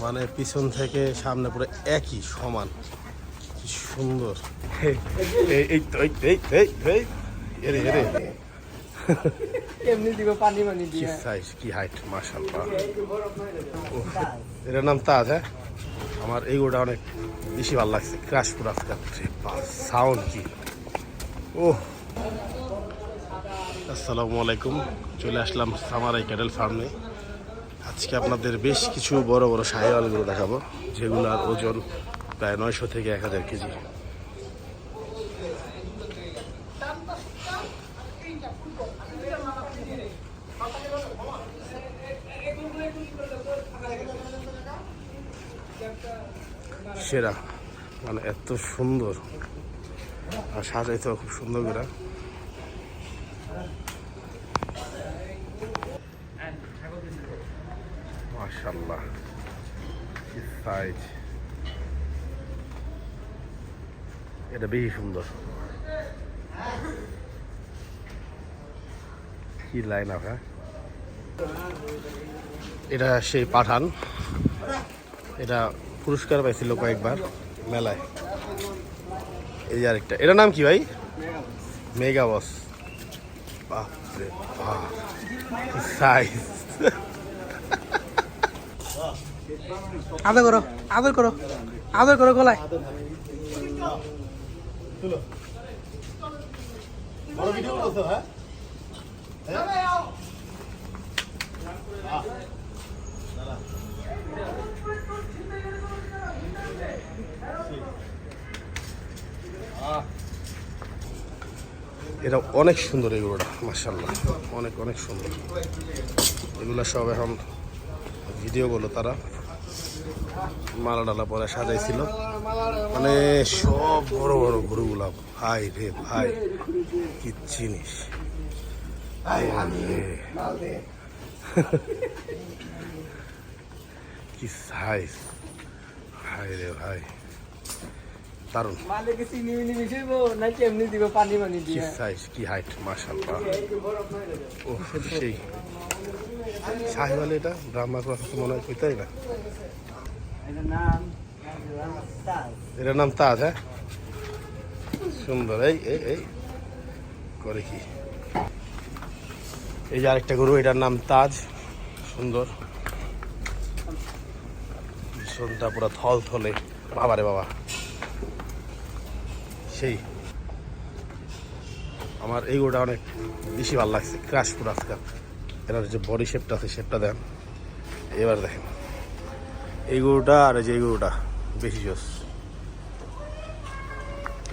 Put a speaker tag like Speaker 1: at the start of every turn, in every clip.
Speaker 1: মানে পিছন থেকে সামনে পুরো একই সমান, কি সুন্দর। এই তো এরে এরে
Speaker 2: কেমনি দিব পানি পানি
Speaker 1: কি
Speaker 2: দিয়ে
Speaker 1: সাইজ, কি হাইট, মাশাআল্লাহ। এটার নাম তাজ। হ্যাঁ, আমার এইগুলোটা অনেক বেশি ভালো লাগছে। ক্রাশ পুরা সাউন্ড কি! ও আসসালামু আলাইকুম, চলে আসলাম সামারাই ক্যাটেল ফার্মে। আজকে আপনাদের বেশ কিছু বড় বড় শাহিওয়ালগুলো দেখাবো, যেগুলোর ওজন প্রায় 900 থেকে 1000 কেজি। সেরা, মানে এত সুন্দর আর সাজাইতে খুব সুন্দর করে। মাশাআল্লাহ, কি সাইজ! এটা বেশি সুন্দর, কি লাইন আপ। হ্যাঁ, এটা সেই পাঠান, এটা পুরস্কার পাইছিল কয়েকবার মেলায়। এই যে আরেকটা, এটার নাম কি ভাই? মেগা বস। বাপরে বাপ, কি সাইজ!
Speaker 2: আদর করো আদর করো আদর করো গলায়।
Speaker 1: এটা অনেক সুন্দর, এগুলোটা মাশাআল্লাহ অনেক অনেক সুন্দর। এগুলো সব এখন ভিডিও বলো, তারা মালা ডালা পরে সাজাইছিল। মানে সব বড় বড় গরুগুলা, ভাই রে ভাই, কি জিনিস! কি সাইজ, ভাই রে ভাই, দারুণ। কি সাইজ, কি হাইট, মাশাআল্লাহ। ও সেই শাহিওয়াল, এটা ব্রাহ্মা ক্রস মনে হয়, কইতাই না। এটার নাম তাজ। হ্যাঁ, সুন্দর। এই এই এই করে কি! এই যে আরেকটা গরু, এটার নাম তাজ, সুন্দর। ভীষণটা পুরো থল থলে, বাবারে বাবা, সেই। আমার এই গরুটা অনেক বেশি ভালো লাগছে, ক্রাশ পুরা। এটার যে বডি শেপটা আছে, শেপটা দেন। এবার দেখেন এই গরুটা আর এই যে এই গরুটা বেশি জোস।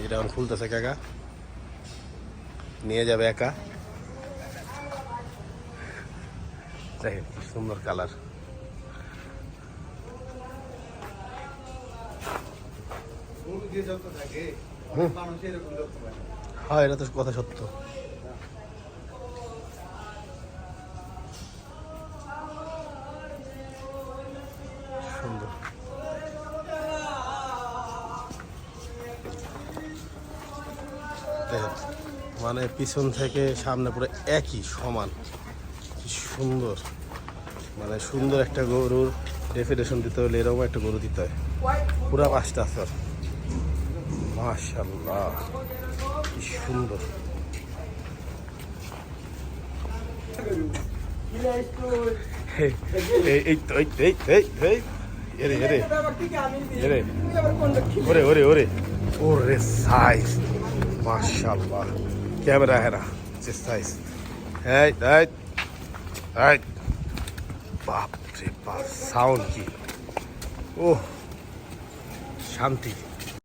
Speaker 1: এটা এখন খুলতেছে কাকা, নিয়ে যাবে একা। দেখেন কি সুন্দর কালার। হ্যাঁ, এটা তো কথা সত্য। সুন্দর। দেখেন, মানে পিছন থেকে সামনে পুরো একই সমান, কি সুন্দর। মানে সুন্দর একটা গরুর ডেফিনেশন দিতে হলে এরকম একটা গরু দিতে হয়। পুরা 5টা স্যার, মাশাআল্লাহ, কি সুন্দর। এই তো এরে এরে এরে ওরে ওরে ওরে ওরে সাইজ, মাশাআল্লাহ। ক্যামেরা है ना, যে সাইজ। এই এই এই বাপ রে বাপ, সাউন্ড কি! ও শান্তি।